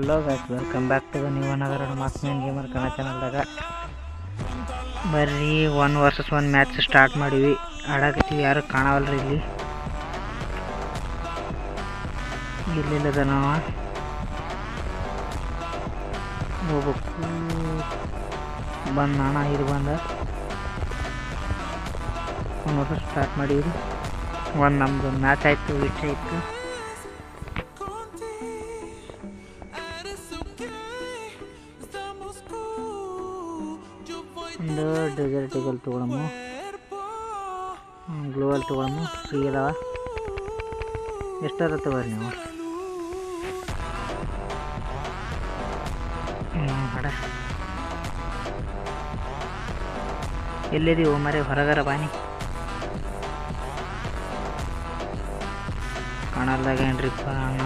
Hello guys, welcome back to the new another Massman gamer Kannada ಚಾನಲ್ದಾಗ. ಬರ್ರಿ 1 vs 1 match start ಮಾಡೀವಿ. ಆಡಾಕತ್ತೀವಿ, ಯಾರು ಕಾಣವಲ್ರಿ ಇಲ್ಲಿಲ್ಲದ ನಾವು ಹೋಗ್ಬೇಕು. ಬಂದ ನಾಣ ಇದು ಬಂದ 1 vs ಸ್ಟಾರ್ಟ್ ಮಾಡೀವಿ. ನಮ್ಮದು ಮ್ಯಾಚ್ ಆಯಿತು, ವಿಚ್ ಆಯಿತು. ಒಂದು ಡಿಗಲ್ ತೊಗೊಳಮ್ಮ, ಗ್ಲೋವಲ್ ತೊಗೊಳಮ್ಮ, ಫ್ರೀ ಅದಾವ. ಎಷ್ಟಾರ ತಗೋರಿ ನೀವು. ಹಡ ಎಲ್ಲಿದೀವು ಮರೆ? ಹೊರಗರ ಬಾನಿ ಕಾಣಲ್ದಾಗ ಏನ್ರಿಪ್ಪ ಅಣ್ಣ.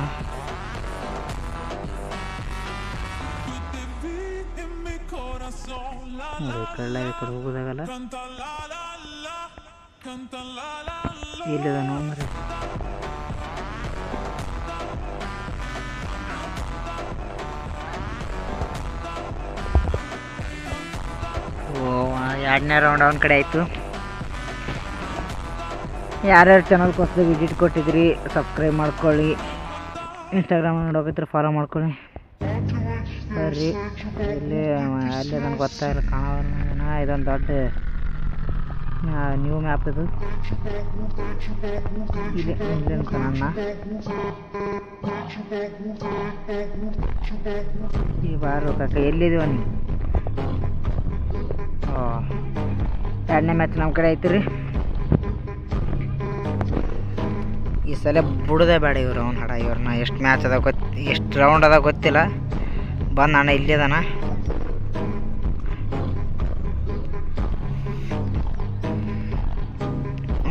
ನೋಡಿ ಕಳ್ಳ ಈ ಕಡೆ ಹೋಗೋದಾಗಲ್ಲ. ಇಲ್ಲಿದ ನೋಡ್ರಿ, ಎರಡನೇ ರೌಂಡ್ ಅವನ ಕಡೆ ಆಯಿತು. ಯಾರ್ಯಾರು ಚಾನಲ್ಗೆ ಹೊಸದಾಗಿ ವಿಸಿಟ್ ಕೊಟ್ಟಿದ್ರಿ ಸಬ್ಸ್ಕ್ರೈಬ್ ಮಾಡ್ಕೊಳ್ಳಿ. ಇನ್ಸ್ಟಾಗ್ರಾಮ್ ನೋಡೋಕೈತ್ರಿ ಫಾಲೋ ಮಾಡ್ಕೊಳ್ಳಿ. ಬರ್ರಿ, ಇಲ್ಲಿ ಅಲ್ಲಿ ನನಗೆ ಗೊತ್ತಾಗಿಲ್ಲ, ಕಾಣೋಣ. ಇದೊಂದು ದೊಡ್ಡ ನ್ಯೂ ಮ್ಯಾಪ್ ಇದು. ಇದೆ ಅಂತ ನನ್ನ ಈ ಬಾರು ಕಾಕ ಎಲ್ಲಿದ್ದೀವ ನೀವು? ಎರಡನೇ ಮ್ಯಾಚ್ ನಮ್ಮ ಕಡೆ ಐತಿ ರೀ. ಈ ಸಲ ಬಿಡೋದೇ ಬೇಡ ಇವ್ರು. ಅವ್ನು ಹಡ ಇವ್ರನ್ನ ಎಷ್ಟು ಮ್ಯಾಚ್ ಅದ ಎಷ್ಟು ರೌಂಡ್ ಅದ ಗೊತ್ತಿಲ್ಲ. ಬಂದ ಅಣ್ಣ ಇಲ್ಲಿ ಅದಾನ.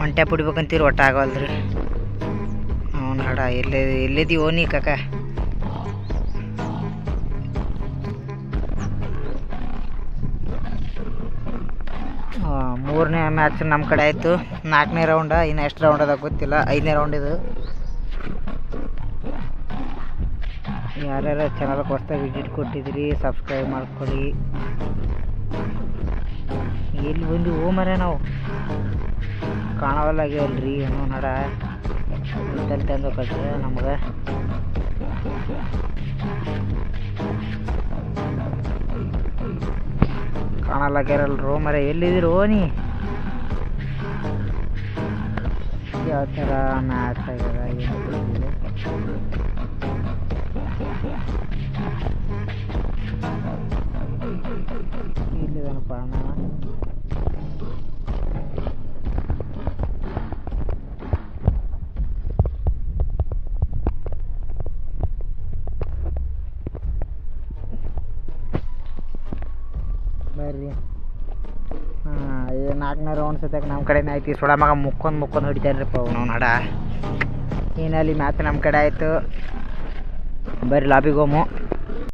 ಒನ್ ಟ್ಯಾಪ್ ಹೊಡಿಬೇಕಂತೀರಿ, ಒಟ್ಟು ಆಗವಲ್ರಿ. ಅವ್ನು ಹಡ ಎಲ್ಲಿದ್ದೀವೋ ನೀ ಕಾಕ? ಮೂರನೇ ಮ್ಯಾಚ್ ನಮ್ಮ ಕಡೆ ಆಯಿತು. 4ನೇ ರೌಂಡ. ಇನ್ನು ಎಷ್ಟು ರೌಂಡ್ ಅದ ಗೊತ್ತಿಲ್ಲ. 5ನೇ ರೌಂಡ್ ಇದು. ಯಾರ್ಯಾರು ಚಾನಲ್ಗೆ ಹೊಸ್ದಾಗಿ ವಿಸಿಟ್ ಕೊಟ್ಟಿದ್ದೀರಿ ಸಬ್ಸ್ಕ್ರೈಬ್ ಮಾಡ್ಕೊಳ್ಳಿ. ಎಲ್ಲಿ ಬಂದು ಮರೆ ನಾವು ಕಾಣವಲ್ಲಾಗ್ಯವಲ್ರಿ. ಏನೋ ನಡ ಇಂತಲ್ಲಿ ತಂದು ಕಟ್ರೆ ನಮ್ಗೆ. ಕಾಣಲಾಗ್ಯಾರಲ್ರೋ ಮರೆ. ಎಲ್ಲಿದ್ದೀರೋ ನೀ? ಯಾವ ಥರ ಮ್ಯಾಚ್ ಆಗ್ಯದ ಏನು ಗೊತ್ತಿಲ್ಲ. ಇಲ್ಲಿದನಪ್ಪ ಅಣ್ಣ. ಬರ್ರಿ, ಇದು 4ನೇ ರೌಂಡ್ ಸತ್ಯಾಗ ನಮ್ಮ ಕಡೆನೇ ಐತಿ. ಸೊಳ ಮಗ ಮುಕ್ಕೊಂದು ಹೊಡಿತಾರ್ರಿಪ್ಪ ಅವ್ನು ಹಡ. ಏನಲ್ಲಿ ಮ್ಯಾಚ್ ನಮ್ಮ ಕಡೆ ಆಯಿತು. ಬರ್ರಿ ಲಾಬಿಗೆ ಹೋಮು.